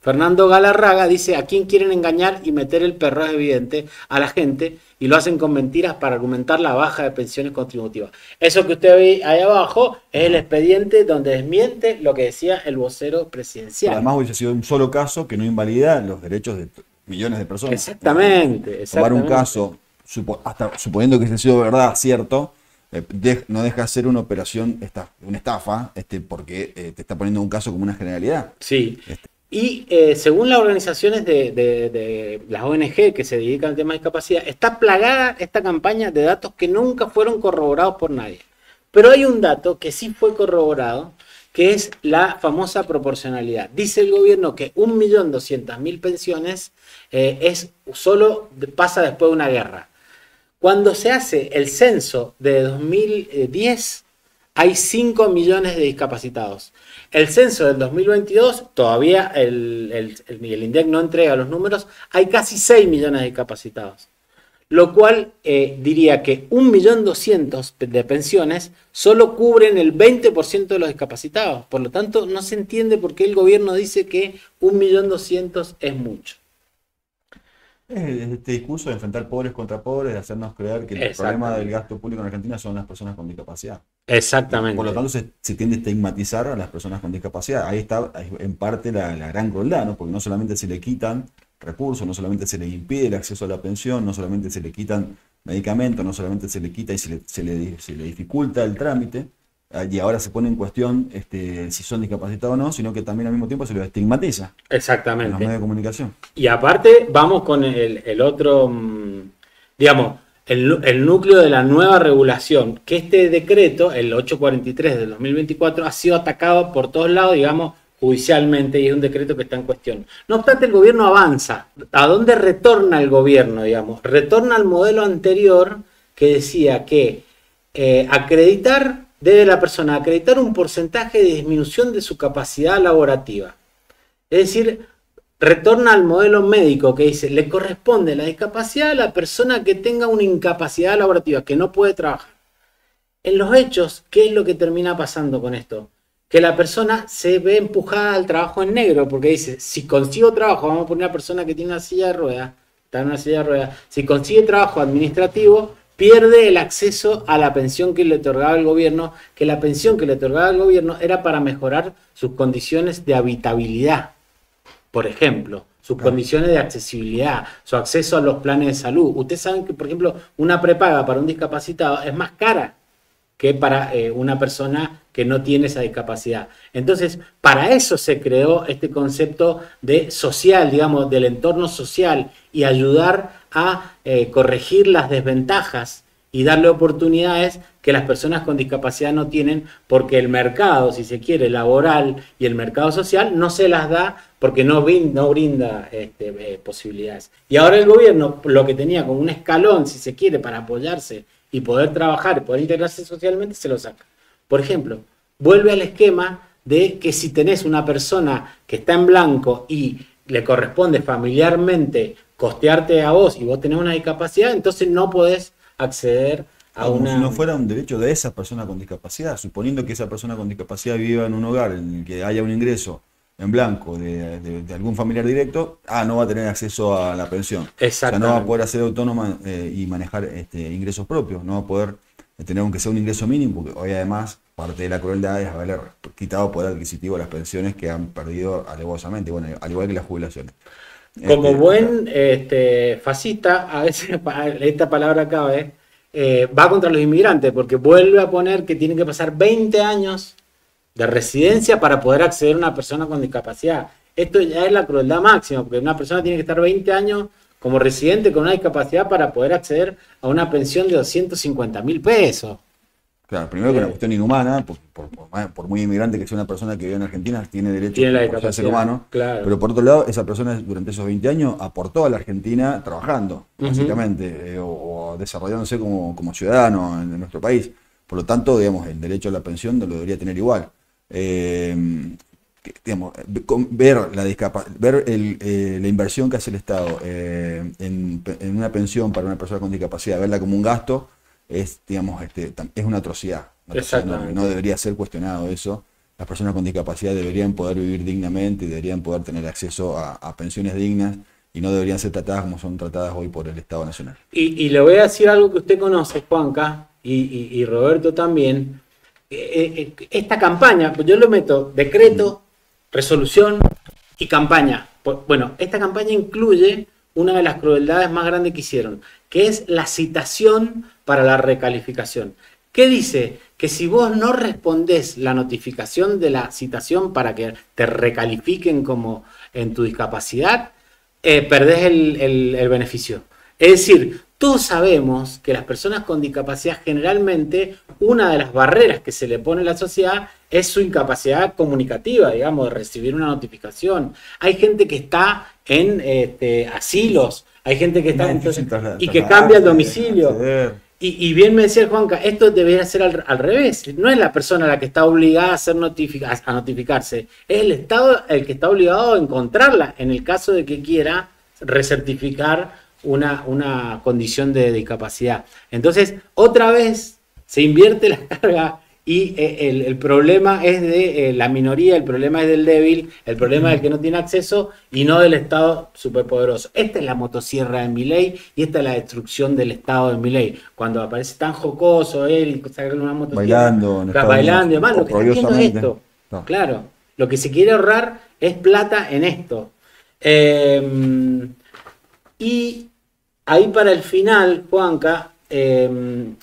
Fernando Galarraga dice: ¿a quién quieren engañar y meter el perro? Es evidente a la gente, y lo hacen con mentiras para argumentar la baja de pensiones contributivas. Eso que usted ve ahí abajo es el expediente donde desmiente lo que decía el vocero presidencial. Pero además hubiese sido un solo caso que no invalida los derechos de millones de personas. Exactamente. Tomar un caso, hasta suponiendo que ese ha sido verdad, cierto, no deja de ser una operación, una estafa, porque te está poniendo un caso como una generalidad. Sí. Y según las organizaciones de las ONG que se dedican al tema de discapacidad, está plagada esta campaña de datos que nunca fueron corroborados por nadie. Pero hay un dato que sí fue corroborado, que es la famosa proporcionalidad. Dice el gobierno que 1.200.000 pensiones solo pasa después de una guerra. Cuando se hace el censo de 2010, hay 5 millones de discapacitados. El censo del 2022, todavía el INDEC no entrega los números, hay casi 6 millones de discapacitados. Lo cual diría que 1.200.000 de pensiones solo cubren el 20% de los discapacitados. Por lo tanto, no se entiende por qué el gobierno dice que 1.200.000 es mucho. Este discurso de enfrentar pobres contra pobres, de hacernos creer que el problema del gasto público en Argentina son las personas con discapacidad. Exactamente. Por lo tanto, se tiende a estigmatizar a las personas con discapacidad. Ahí está en parte la gran crueldad, ¿no? Porque no solamente se le quitan recursos, no solamente se le impide el acceso a la pensión, no solamente se le quitan medicamentos, no solamente se le quita y se le dificulta el trámite, y ahora se pone en cuestión si son discapacitados o no, sino que también al mismo tiempo se los estigmatiza. Exactamente. En los medios de comunicación. Y aparte vamos con el otro, digamos, el núcleo de la nueva regulación, que este decreto, el 843 del 2024, ha sido atacado por todos lados, digamos, judicialmente, y es un decreto que está en cuestión. No obstante, el gobierno avanza. ¿A dónde retorna el gobierno, digamos? Retorna al modelo anterior que decía que debe la persona acreditar un porcentaje de disminución de su capacidad laborativa. Es decir, retorna al modelo médico que dice, le corresponde la discapacidad a la persona que tenga una incapacidad laborativa, que no puede trabajar. En los hechos, ¿qué es lo que termina pasando con esto? Que la persona se ve empujada al trabajo en negro, porque dice, si consigo trabajo, vamos a poner a una persona que tiene una silla de ruedas, está en una silla de ruedas, si consigue trabajo administrativo, pierde el acceso a la pensión que le otorgaba el gobierno, que la pensión que le otorgaba el gobierno era para mejorar sus condiciones de habitabilidad, por ejemplo, sus condiciones de accesibilidad, su acceso a los planes de salud. Ustedes saben que, por ejemplo, una prepaga para un discapacitado es más cara que para una persona que no tiene esa discapacidad. Entonces, para eso se creó este concepto de social, digamos, del entorno social, y ayudar a corregir las desventajas y darle oportunidades que las personas con discapacidad no tienen, porque el mercado, si se quiere, laboral y el mercado social no se las da porque no brinda posibilidades. Y ahora el gobierno, lo que tenía como un escalón, si se quiere, para apoyarse y poder trabajar y poder integrarse socialmente, se lo saca. Por ejemplo, vuelve al esquema de que si tenés una persona que está en blanco y le corresponde familiarmente costearte a vos y vos tenés una discapacidad, entonces no podés acceder a como una... si no fuera un derecho de esa persona con discapacidad, suponiendo que esa persona con discapacidad viva en un hogar en el que haya un ingreso en blanco de algún familiar directo, no va a tener acceso a la pensión. O sea, no va a poder hacer autónoma y manejar ingresos propios, no va a poder tener aunque sea un ingreso mínimo, porque hoy además parte de la crueldad es haberle quitado poder adquisitivo a las pensiones que han perdido alevosamente, bueno, al igual que las jubilaciones. Como buen fascista, a veces esta palabra cabe, va contra los inmigrantes, porque vuelve a poner que tienen que pasar 20 años de residencia para poder acceder a una persona con discapacidad. Esto ya es la crueldad máxima, porque una persona tiene que estar 20 años como residente con una discapacidad para poder acceder a una pensión de 250.000 pesos. Claro, primero que una cuestión inhumana, por muy inmigrante que sea una persona que vive en Argentina, tiene derecho a ser humano, claro. Pero por otro lado, esa persona durante esos 20 años aportó a la Argentina trabajando, básicamente, o desarrollándose como ciudadano en nuestro país. Por lo tanto, digamos, el derecho a la pensión lo debería tener igual. Digamos, ver la inversión que hace el Estado en una pensión para una persona con discapacidad, verla como un gasto, es, digamos, es una atrocidad. No debería ser cuestionado eso. las personas con discapacidad deberían poder vivir dignamente y deberían poder tener acceso a pensiones dignas y no deberían ser tratadas como son tratadas hoy por el Estado Nacional. Y le voy a decir algo que usted conoce, Juanca, y Roberto también. Esta campaña, pues yo lo meto decreto, resolución y campaña. Bueno, esta campaña incluye una de las crueldades más grandes que hicieron, que es la citación para la recalificación. ¿Qué dice? Que si vos no respondés la notificación de la citación para que te recalifiquen como en tu discapacidad, perdés el beneficio. Es decir, todos sabemos que las personas con discapacidad generalmente una de las barreras que se le pone a la sociedad es su incapacidad comunicativa, digamos, de recibir una notificación. Hay gente que está en asilos, hay gente que está y que cambia el domicilio. Y bien me decía Juanca, esto debería ser al revés. No es la persona la que está obligada a notificarse, es el Estado el que está obligado a encontrarla en el caso de que quiera recertificar una condición de discapacidad. Entonces, otra vez se invierte la carga y el problema es de la minoría, el problema es del débil, el problema es del que no tiene acceso y no del Estado superpoderoso. Esta es la motosierra de Milei y esta es la destrucción del Estado de Milei. Cuando aparece tan jocoso él y saca una motosierra, bailando y demás, lo que está haciendo es esto. No. Claro, lo que se quiere ahorrar es plata en esto. Y ahí para el final, Juanca,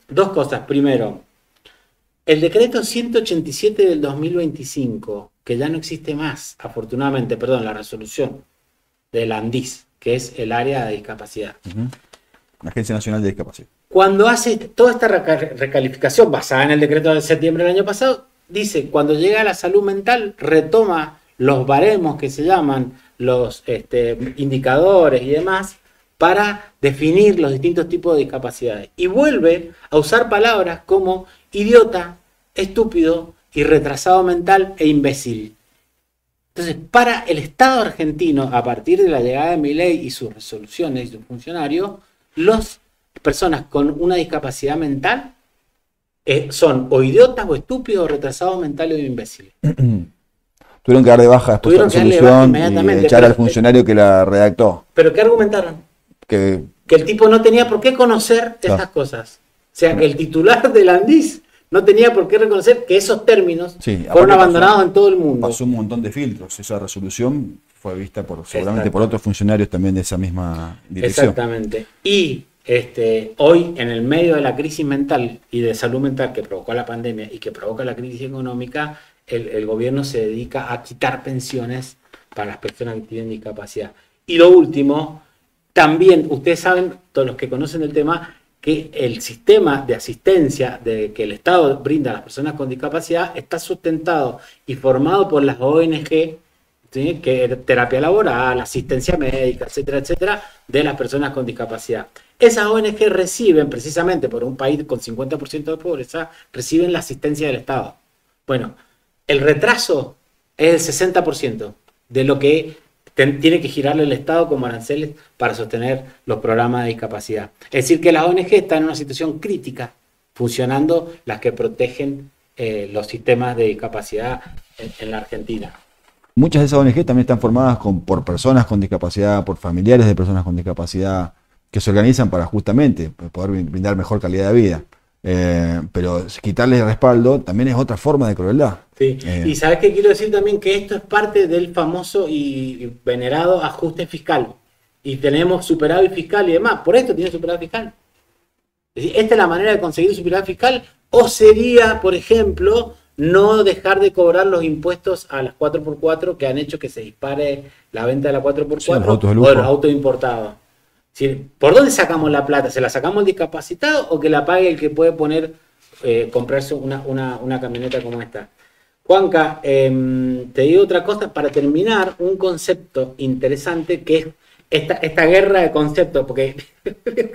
dos cosas. Primero, el decreto 187 del 2025, que ya no existe más, afortunadamente, perdón, la resolución del ANDIS, que es el área de discapacidad. La Agencia Nacional de Discapacidad. Cuando hace toda esta recalificación basada en el decreto de septiembre del año pasado, dice, cuando llega a la salud mental, retoma los baremos que se llaman, los indicadores y demás, para definir los distintos tipos de discapacidades. Y vuelve a usar palabras como idiota, estúpido y retrasado mental e imbécil. Entonces, para el Estado argentino, a partir de la llegada de Milei y sus resoluciones y sus funcionarios, las personas con una discapacidad mental son o idiotas o estúpidos o retrasados mentales o imbéciles. Tuvieron que dar de baja después de la resolución y echar al funcionario que la redactó. ¿Pero qué argumentaron? Que el tipo no tenía por qué conocer esas cosas. O sea, que el titular del ANDIS no tenía por qué reconocer que esos términos fueron abandonados en todo el mundo. Pasó un montón de filtros. Esa resolución fue vista seguramente por otros funcionarios también de esa misma dirección. Exactamente. Y hoy, en el medio de la crisis mental y de salud mental que provocó la pandemia y que provoca la crisis económica, el gobierno se dedica a quitar pensiones para las personas que tienen discapacidad. Y lo último, también, ustedes saben, todos los que conocen el tema, que el sistema de asistencia que el Estado brinda a las personas con discapacidad está sustentado y formado por las ONG, ¿sí? Que es terapia laboral, asistencia médica, etcétera, etcétera, de las personas con discapacidad. Esas ONG reciben, precisamente por un país con 50% de pobreza, reciben la asistencia del Estado. Bueno, el retraso es el 60% de lo que tiene que girarle el Estado como aranceles para sostener los programas de discapacidad. Es decir, que las ONG están en una situación crítica, funcionando las que protegen los sistemas de discapacidad en la Argentina. Muchas de esas ONG también están formadas por personas con discapacidad, por familiares de personas con discapacidad, que se organizan para justamente poder brindar mejor calidad de vida. Pero quitarles el respaldo también es otra forma de crueldad. Sí. Y sabes que quiero decir también que esto es parte del famoso y venerado ajuste fiscal. Y tenemos superávit fiscal y demás. Por esto tiene superávit fiscal. Es decir, esta es la manera de conseguir superávit fiscal. O sería, por ejemplo, no dejar de cobrar los impuestos a las 4x4 que han hecho que se dispare la venta de la 4x4 o de los autos importados. ¿Por dónde sacamos la plata? ¿Se la sacamos al discapacitado o que la pague el que puede comprarse una camioneta como esta? Juanca, te digo otra cosa para terminar, un concepto interesante que es esta guerra de conceptos, porque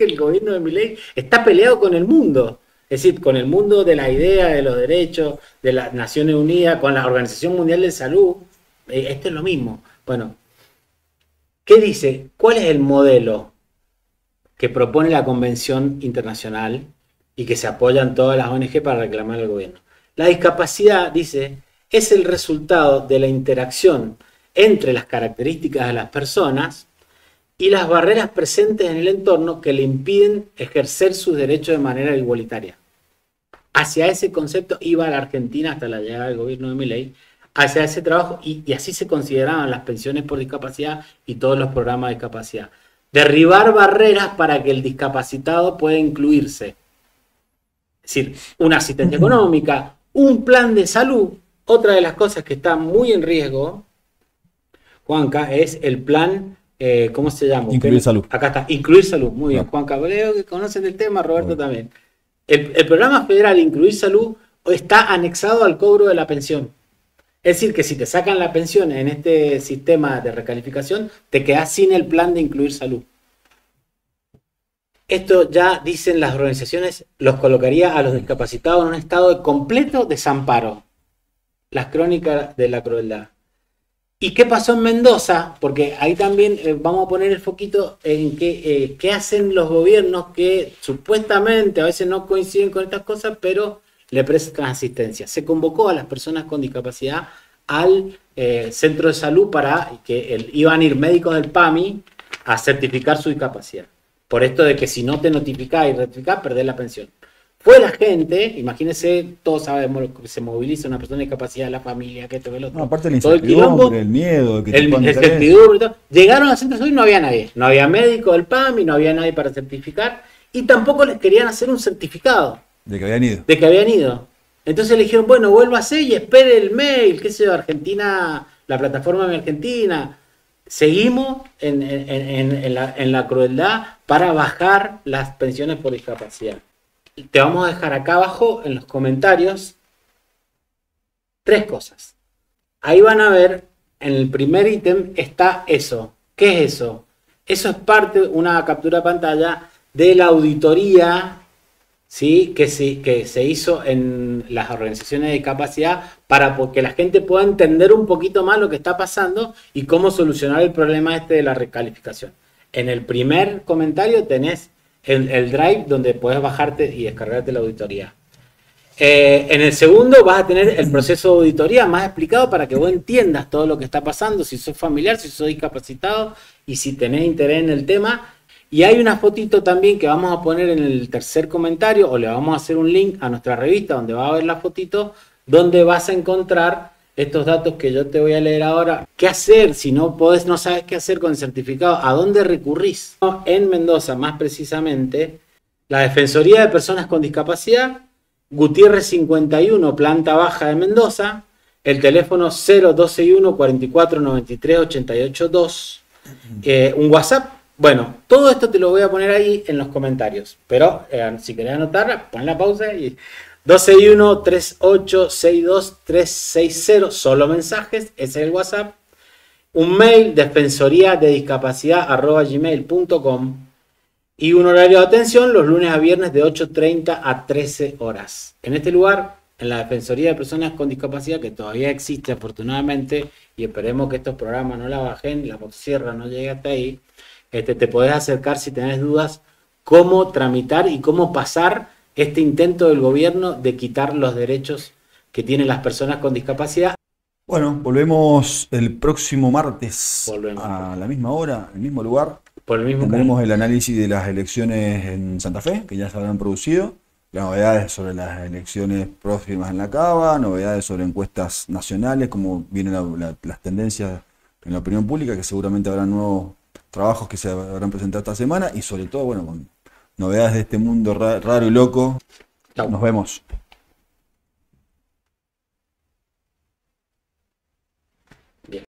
el gobierno de Milei está peleado con el mundo, es decir, con el mundo de la idea de los derechos, de las Naciones Unidas, con la Organización Mundial de Salud. Esto es lo mismo. Bueno, ¿qué dice? ¿Cuál es el modelo que propone la Convención Internacional y que se apoyan todas las ONG para reclamar al gobierno? La discapacidad, dice, es el resultado de la interacción entre las características de las personas y las barreras presentes en el entorno que le impiden ejercer sus derechos de manera igualitaria. Hacia ese concepto iba la Argentina hasta la llegada del gobierno de Milei, hacia ese trabajo, y así se consideraban las pensiones por discapacidad y todos los programas de discapacidad. Derribar barreras para que el discapacitado pueda incluirse. Es decir, una asistencia económica, un plan de salud. Otra de las cosas que está muy en riesgo, Juanca, es el plan, ¿cómo se llama? Incluir salud. Acá está, incluir salud. Muy bien, No. Juanca, creo que conocen el tema, Roberto también. El programa federal Incluir Salud está anexado al cobro de la pensión. Es decir, que si te sacan la pensión en este sistema de recalificación, te quedas sin el plan de Incluir Salud. Esto ya dicen las organizaciones, los colocaría a los discapacitados en un estado de completo desamparo. Las crónicas de la crueldad. ¿Y qué pasó en Mendoza? Porque ahí también vamos a poner el foquito en qué hacen los gobiernos que supuestamente a veces no coinciden con estas cosas, pero le prestan asistencia. Se convocó a las personas con discapacidad al centro de salud para que iban a ir médicos del PAMI a certificar su discapacidad. Por esto de que si no te notificás y rectificás, perdés la pensión. Fue la gente, imagínense, todos sabemos lo que se moviliza una persona de discapacidad, la familia, que esto, que el otro. No, aparte la todo el quilombo, incertidumbre, el miedo, que el incertidumbre y todo. Llegaron al centro de salud y no había nadie. No había médico del PAMI, no había nadie para certificar y tampoco les querían hacer un certificado. De que habían ido. De que habían ido. Entonces le dijeron, bueno, vuélvase y espere el mail, qué sé yo, Argentina, la plataforma de Argentina. Seguimos en la crueldad para bajar las pensiones por discapacidad. Te vamos a dejar acá abajo en los comentarios 3 cosas. Ahí van a ver, en el primer ítem está eso. ¿Qué es eso? Eso es parte, una captura de pantalla de la auditoría, ¿sí? que se hizo en las organizaciones de discapacidad para que la gente pueda entender un poquito más lo que está pasando y cómo solucionar el problema de la recalificación. En el primer comentario tenés el drive donde puedes bajarte y descargarte la auditoría. En el segundo vas a tener el proceso de auditoría más explicado para que vos entiendas todo lo que está pasando, si sos familiar, si sos discapacitado y si tenés interés en el tema. Y hay una fotito también que vamos a poner en el tercer comentario, o le vamos a hacer un link a nuestra revista donde va a ver la fotito, donde vas a encontrar estos datos que yo te voy a leer ahora. ¿Qué hacer si no sabes qué hacer con el certificado? ¿A dónde recurrís? En Mendoza, más precisamente, la Defensoría de Personas con Discapacidad, Gutiérrez 51, planta baja de Mendoza, el teléfono 0261 44 93 88 2, un WhatsApp. Bueno, todo esto te lo voy a poner ahí en los comentarios, pero si querés anotar, pon la pausa y 261-3862-360, solo mensajes, ese es el WhatsApp. Un mail, defensoriadediscapacidad@gmail.com y un horario de atención los lunes a viernes de 8:30 a 13 horas. En este lugar, en la Defensoría de Personas con Discapacidad, que todavía existe afortunadamente, y esperemos que estos programas no la bajen, la motosierra no llegue hasta ahí, te podés acercar si tenés dudas cómo tramitar y cómo pasar este intento del gobierno de quitar los derechos que tienen las personas con discapacidad. Bueno, volvemos el próximo martes Volvemos. A la misma hora, en el mismo lugar. Por el mismo Tendremos el análisis de las elecciones en Santa Fe, que ya se habrán producido, las novedades sobre las elecciones próximas en la Cava, novedades sobre encuestas nacionales, cómo vienen las tendencias en la opinión pública, que seguramente habrá nuevos trabajos que se habrán presentado esta semana, y sobre todo, bueno, con novedades de este mundo raro y loco. Chau. Nos vemos.